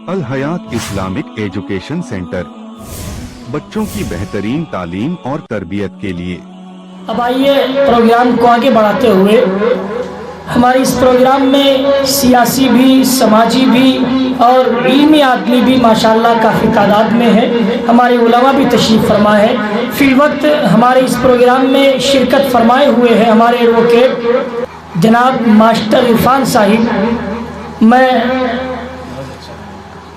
अल हयात Islamic education centre, बच्चों की बेहतरीन तालीम और तरबियत के लिए। अब आइए प्रोग्राम को आगे बढ़ाते हुए हमारे इस प्रोग्राम में सियासी भी, समाजी भी और इल्मी आदमी भी माशाल्लाह काफ़ी तादाद में है। हमारे उलमा भी तशरीफ़ फरमाए हैं। फिलवक्त हमारे इस प्रोग्राम में शिरकत फरमाए हुए हैं हमारे एडवोकेट जनाब मास्टर इरफान साहिब। मैं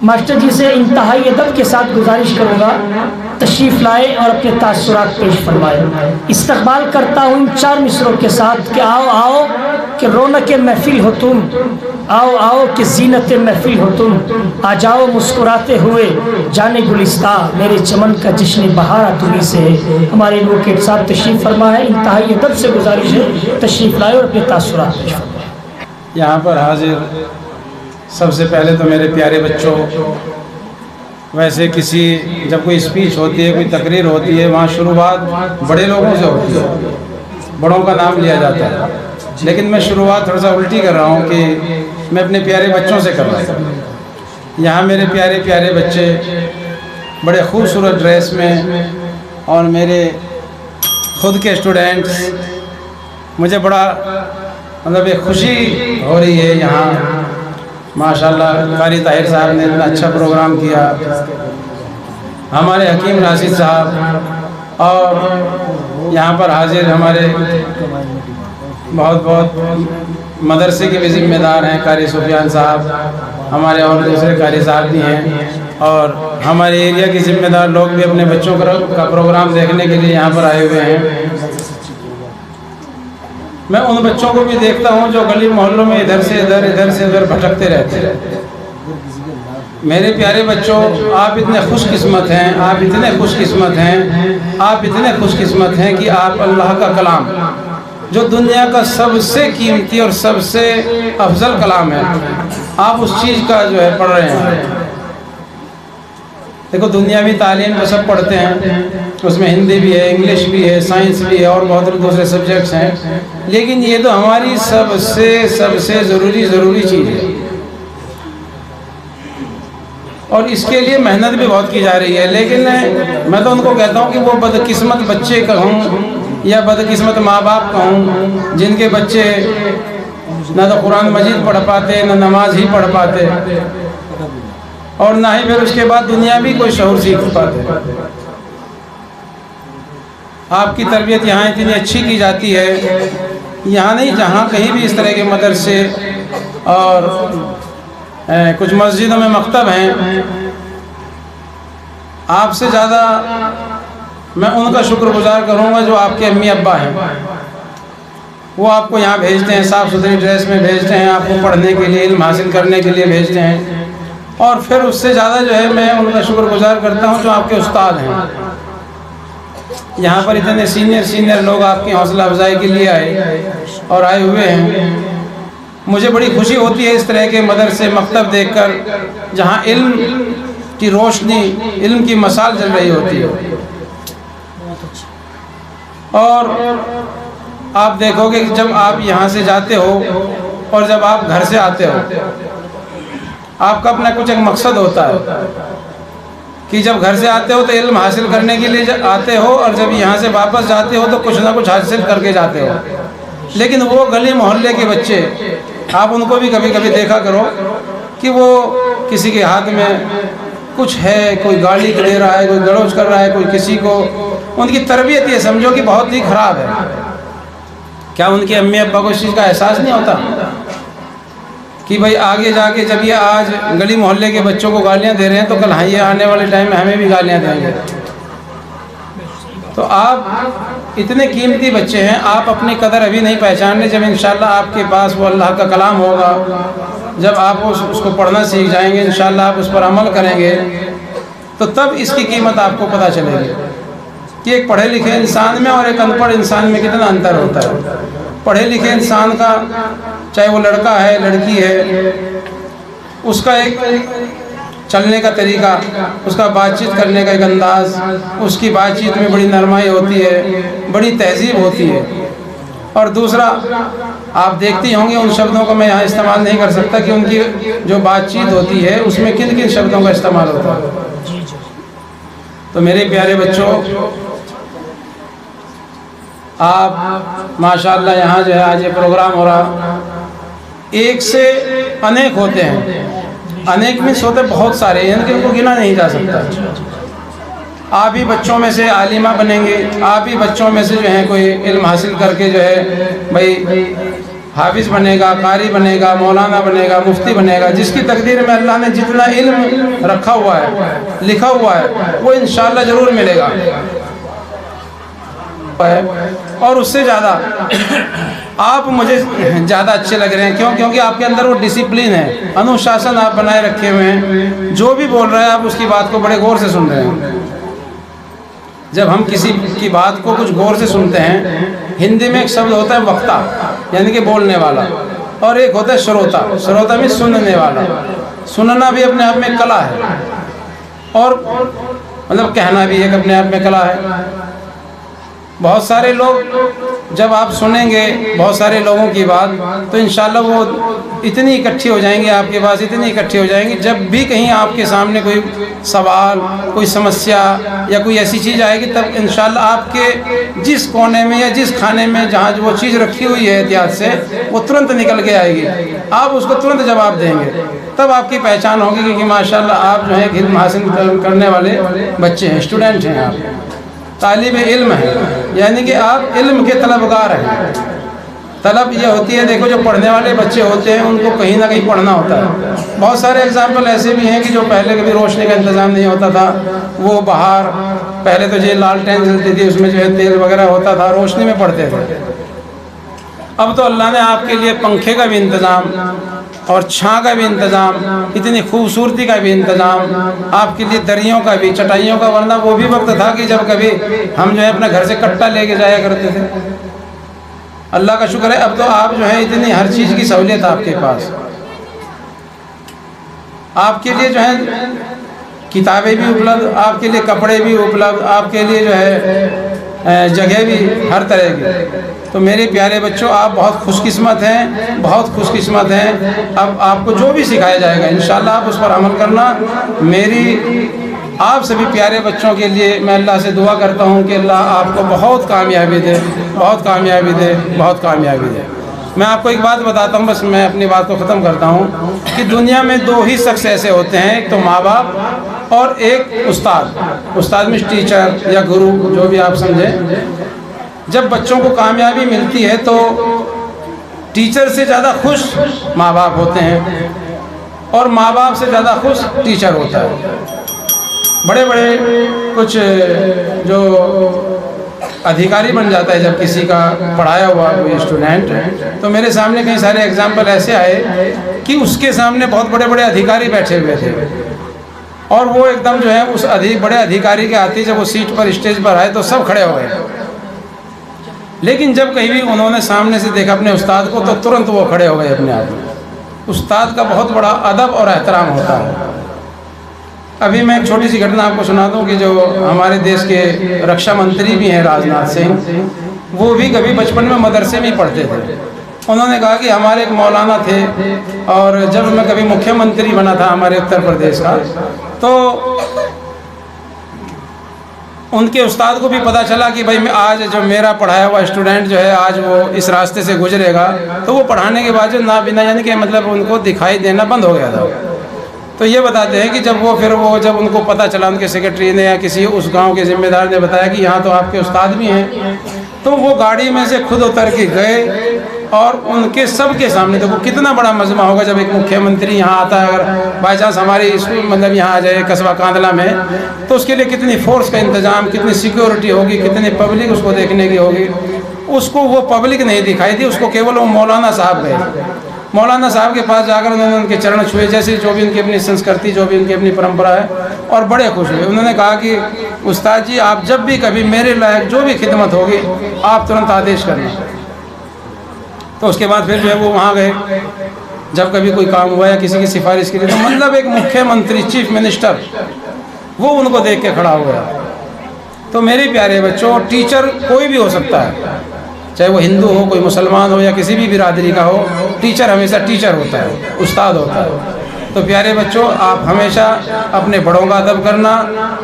मास्टर जी से इंतहाई अदब के साथ गुजारिश करूँगा तशरीफ़ लाए और अपने तासुरात पेश फरमाए। इस्तकबाल करता हूँ इन चार मिसरों के साथ कि आओ आओ कि रौनक महफिल हो तुम, आओ आओ कि जीनत महफिल हो तुम, आ जाओ मुस्कुराते हुए जाने गुलिस्ता, मेरे चमन का जश्न बहारा तुम्हीं से है। हमारे एडवोकेट साहब तशरीफ़ फरमा है। इंतहाई अदब से गुजारिश है तशरीफ़ लाए और अपने तासुरात पेश फरमाए। यहाँ पर हाजिर सबसे पहले तो मेरे प्यारे बच्चों, वैसे किसी जब कोई स्पीच होती है, कोई तकरीर होती है, वहाँ शुरुआत बड़े लोगों से होती है, बड़ों का नाम लिया जाता है, लेकिन मैं शुरुआत थोड़ा सा उल्टी कर रहा हूँ कि मैं अपने प्यारे बच्चों से कर रहा हूँ। यहाँ मेरे प्यारे प्यारे बच्चे बड़े खूबसूरत ड्रेस में और मेरे खुद के स्टूडेंट्स, मुझे बड़ा मतलब एक खुशी हो रही है। यहाँ माशाल्लाह कारी ताहिर साहब ने इतना अच्छा प्रोग्राम किया, हमारे हकीम राशिद साहब, और यहाँ पर हाजिर हमारे बहुत बहुत मदरसे के भी ज़िम्मेदार हैं, कारी सुफियान साहब, हमारे और दूसरे कारी साहब भी हैं, और हमारे एरिया के ज़िम्मेदार लोग भी अपने बच्चों का प्रोग्राम देखने के लिए यहाँ पर आए हुए हैं। मैं उन बच्चों को भी देखता हूँ जो गली मोहल्लों में इधर से इधर भटकते रहते हैं। मेरे प्यारे बच्चों, आप इतने खुशकिस्मत हैं, आप इतने खुशकिस्मत हैं, आप इतने खुशकिस्मत हैं कि आप अल्लाह का कलाम, जो दुनिया का सबसे कीमती और सबसे अफजल कलाम है, आप उस चीज़ का जो है पढ़ रहे हैं। देखो दुनियावी तालीम तो सब पढ़ते हैं, उसमें हिंदी भी है, इंग्लिश भी है, साइंस भी है और बहुत दूसरे सब्जेक्ट्स हैं, लेकिन ये तो हमारी सबसे ज़रूरी चीज़ है, और इसके लिए मेहनत भी बहुत की जा रही है। लेकिन मैं तो उनको कहता हूँ कि वो बदकिस्मत बच्चे कहूँ या बदकिस्मत माँ बाप कहूँ जिनके बच्चे ना तो कुरान मजीद पढ़ पाते, ना नमाज ही पढ़ पाते, और ना ही फिर उसके बाद दुनिया भी कोई शऊर सीख पाते। आपकी तरबियत यहाँ इतनी अच्छी की जाती है, यहाँ नहीं जहाँ कहीं भी इस तरह के मदरसे और कुछ मस्जिदों में मकतब हैं। आपसे ज़्यादा मैं उनका शुक्रगुजार करूँगा जो आपके अम्मी अब्बा हैं। वो आपको यहाँ भेजते हैं, साफ़ सुथरी ड्रेस में भेजते हैं, आपको पढ़ने के लिए, इल्म हासिल करने के लिए भेजते हैं, और फिर उससे ज़्यादा जो है मैं उनका शुक्रगुजार करता हूँ जो आपके उस्ताद हैं। यहाँ पर इतने सीनियर लोग आपकी हौसला अफजाई के लिए आए और आए हुए हैं। मुझे बड़ी खुशी होती है इस तरह के मदरसे मकतब देखकर जहाँ इल्म की रोशनी, इल्म की मसाल जल रही होती है। और आप देखोगे कि जब आप यहाँ से जाते हो और जब आप घर से आते हो, आपका अपना कुछ एक मकसद होता है कि जब घर से आते हो तो इल्म हासिल करने के लिए आते हो, और जब यहाँ से वापस जाते हो तो कुछ ना कुछ हासिल करके जाते हो। लेकिन वो गली मोहल्ले के बच्चे, आप उनको भी कभी कभी देखा करो कि वो किसी के हाथ में कुछ है, कोई गाली दे रहा है, कोई गलौज कर रहा है, कोई किसी को, उनकी तरबियत ये समझो कि बहुत ही ख़राब है। क्या उनके अम्मी अब्बा को इस चीज़ का एहसास नहीं होता कि भाई आगे जाके जब ये आज गली मोहल्ले के बच्चों को गालियाँ दे रहे हैं तो कल हाँ ये आने वाले टाइम में हमें भी गालियाँ देंगे। तो आप इतने कीमती बच्चे हैं, आप अपनी कदर अभी नहीं पहचान रहे। जब इंशाल्लाह आपके पास वो अल्लाह का कलाम होगा, जब आप उसको पढ़ना सीख जाएंगे, इंशाल्लाह आप उस पर अमल करेंगे, तो तब इसकी कीमत आपको पता चलेगी कि एक पढ़े लिखे इंसान में और एक अनपढ़ इंसान में कितना अंतर होता है। पढ़े लिखे इंसान का, चाहे वो लड़का है लड़की है, उसका एक चलने का तरीका, उसका बातचीत करने का एक अंदाज़, उसकी बातचीत में बड़ी नरमाई होती है, बड़ी तहजीब होती है। और दूसरा आप देखते ही होंगे, उन शब्दों को मैं यहाँ इस्तेमाल नहीं कर सकता कि उनकी जो बातचीत होती है उसमें किन किन शब्दों का इस्तेमाल होता है। तो मेरे प्यारे बच्चों, आप माशाल्लाह यहाँ जो है आज ये प्रोग्राम हो रहा, एक से अनेक होते हैं, अनेक में होते बहुत सारे हैं, इनके उनको गिना नहीं जा सकता। आप ही बच्चों में से आलिमा बनेंगे, आप ही बच्चों में से जो है कोई इल्म हासिल करके जो है भाई हाफिज़ बनेगा, कारी बनेगा, मौलाना बनेगा, मुफ्ती बनेगा। जिसकी तकदीर में अल्लाह ने जितना इल्म रखा हुआ है, लिखा हुआ है, वो इंशाअल्लाह ज़रूर मिलेगा। और उससे ज़्यादा आप मुझे ज़्यादा अच्छे लग रहे हैं। क्यों? क्योंकि आपके अंदर वो डिसिप्लिन है, अनुशासन आप बनाए रखे हुए हैं। जो भी बोल रहे हैं आप उसकी बात को बड़े गौर से सुन रहे हैं। जब हम किसी की बात को कुछ गौर से सुनते हैं, हिंदी में एक शब्द होता है वक्ता, यानी कि बोलने वाला, और एक होता है श्रोता। श्रोता में सुनने वाला। सुनना भी अपने आप में कला है, और मतलब कहना भी एक अपने आप में कला है। बहुत सारे लोग जब आप सुनेंगे बहुत सारे लोगों की बात, तो इंशाल्लाह वो इतनी इकट्ठी हो जाएंगी आपके पास, इतनी इकट्ठी हो जाएंगी, जब भी कहीं आपके सामने कोई सवाल, कोई समस्या या कोई ऐसी चीज़ आएगी, तब इंशाल्लाह आपके जिस कोने में या जिस खाने में जहाँ वो चीज़ रखी हुई है एहतियात से, वो तुरंत निकल के आएगी। आप उसको तुरंत जवाब देंगे, तब आपकी पहचान होगी कि माशाल्लाह आप जो है इल्म हासिल करने वाले बच्चे हैं, स्टूडेंट हैं, आप तालिब इल्म है, यानी कि आप इल्म के तलबगार हैं। तलब ये होती है, देखो जो पढ़ने वाले बच्चे होते हैं उनको कहीं ना कहीं पढ़ना होता है। बहुत सारे एग्जाम्पल ऐसे भी हैं कि जो पहले कभी रोशनी का इंतज़ाम नहीं होता था, वो बाहर पहले तो ये लालटेन जलती थी, उसमें जो है तेल वगैरह होता था, रोशनी में पढ़ते थे। अब तो अल्लाह ने आपके लिए पंखे का भी इंतज़ाम और छाँ का भी इंतज़ाम, इतनी खूबसूरती का भी इंतज़ाम, आपके लिए दरियों का भी, चटाइयों का। वरना वो भी वक्त था कि जब कभी हम जो है अपने घर से कट्टा लेके जाया करते थे। अल्लाह का शुक्र है अब तो आप जो है इतनी हर चीज़ की सहूलियत आपके पास। आपके लिए जो है किताबें भी उपलब्ध, आपके लिए कपड़े भी उपलब्ध, आपके लिए जो है जगह भी हर तरह की। तो मेरे प्यारे बच्चों, आप बहुत खुशकिस्मत हैं, बहुत खुशकिस्मत हैं। अब आपको जो भी सिखाया जाएगा इंशाल्लाह आप उस पर अमल करना। मेरी आप सभी प्यारे बच्चों के लिए मैं अल्लाह से दुआ करता हूँ कि अल्लाह आपको बहुत कामयाबी दे, बहुत कामयाबी दे, बहुत कामयाबी दे। मैं आपको एक बात बताता हूँ, बस मैं अपनी बात को ख़त्म करता हूँ कि दुनिया में दो ही शख्स ऐसे होते हैं, एक तो माँ बाप और एक उस्ताद। उस्ताद में टीचर या गुरु, जो भी आप समझें। जब बच्चों को कामयाबी मिलती है तो टीचर से ज़्यादा खुश माँ बाप होते हैं, और माँ बाप से ज़्यादा खुश टीचर होता है। बड़े बड़े कुछ जो अधिकारी बन जाता है जब किसी का पढ़ाया हुआ कोई स्टूडेंट, तो मेरे सामने कई सारे एग्जाम्पल ऐसे आए कि उसके सामने बहुत बड़े बड़े अधिकारी बैठे हुए थे, और वो एकदम जो है उस बड़े अधिकारी के आते जब वो सीट पर स्टेज पर आए तो सब खड़े हो गए। लेकिन जब कहीं भी उन्होंने सामने से देखा अपने उस्ताद को, तो तुरंत वो खड़े हो गए अपने आप में। उस्ताद का बहुत बड़ा अदब और एहतराम होता है। अभी मैं एक छोटी सी घटना आपको सुना दूं कि जो हमारे देश के रक्षा मंत्री भी हैं राजनाथ सिंह, वो भी कभी बचपन में मदरसे में ही पढ़ते थे। उन्होंने कहा कि हमारे एक मौलाना थे, और जब मैं कभी मुख्यमंत्री बना था हमारे उत्तर प्रदेश का, तो उनके उस्ताद को भी पता चला कि भाई मैं आज जो मेरा पढ़ाया हुआ स्टूडेंट जो है आज वो इस रास्ते से गुजरेगा, तो वो पढ़ाने के बाद जो ना बिना यानी कि मतलब उनको दिखाई देना बंद हो गया था। तो ये बताते हैं कि जब जब उनको पता चला, उनके सेक्रेटरी ने या किसी उस गांव के जिम्मेदार ने बताया कि यहाँ तो आपके उस्ताद भी हैं, तो वो गाड़ी में से खुद उतर के गए और उनके सबके सामने। देखो कितना बड़ा मजमा होगा जब एक मुख्यमंत्री यहाँ आता है, अगर बाई चांस हमारी स्कूल मतलब यहाँ आ जाए कस्बा कांदला में, तो उसके लिए कितनी फोर्स का इंतज़ाम, कितनी सिक्योरिटी होगी, कितनी पब्लिक उसको देखने की होगी। उसको वो पब्लिक नहीं दिखाई दी, उसको केवल वो मौलाना साहब गए। मौलाना साहब के पास जाकर उन्होंने उनके चरण छुए, जैसे जो भी उनकी अपनी संस्कृति, जो भी उनकी अपनी परंपरा है, और बड़े खुश हुए। उन्होंने कहा कि उस्ताद जी, आप जब भी कभी मेरे लायक जो भी खिदमत होगी आप तुरंत आदेश करना। तो उसके बाद फिर जो है वो वहाँ गए, जब कभी कोई काम हुआ या किसी की सिफारिश के लिए, तो मतलब एक मुख्यमंत्री, चीफ मिनिस्टर, वो उनको देख के खड़ा हो गया। तो मेरे प्यारे बच्चों, टीचर कोई भी हो सकता है, चाहे वो हिंदू हो, कोई मुसलमान हो या किसी भी बिरादरी का हो, टीचर हमेशा टीचर होता है, उस्ताद होता है। तो प्यारे बच्चों, आप हमेशा अपने बड़ों का अदब करना,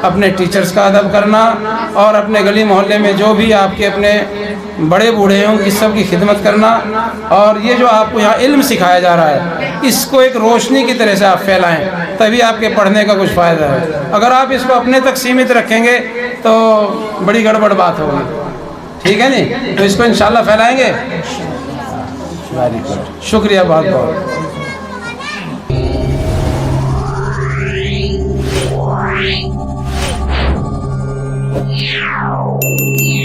अपने टीचर्स का अदब करना और अपने गली मोहल्ले में जो भी आपके अपने बड़े बूढ़े हैं उनकी सबकी खिदमत करना। और ये जो आपको यहाँ इल्म सिखाया जा रहा है, इसको एक रोशनी की तरह से आप फैलाएं, तभी आपके पढ़ने का कुछ फ़ायदा है। अगर आप इसको अपने तक सीमित रखेंगे तो बड़ी गड़बड़ बात होगी, ठीक है नहीं? तो इसको इंशाल्लाह फैलाएंगे। शुक्रिया बहुत बहुत। Yeah.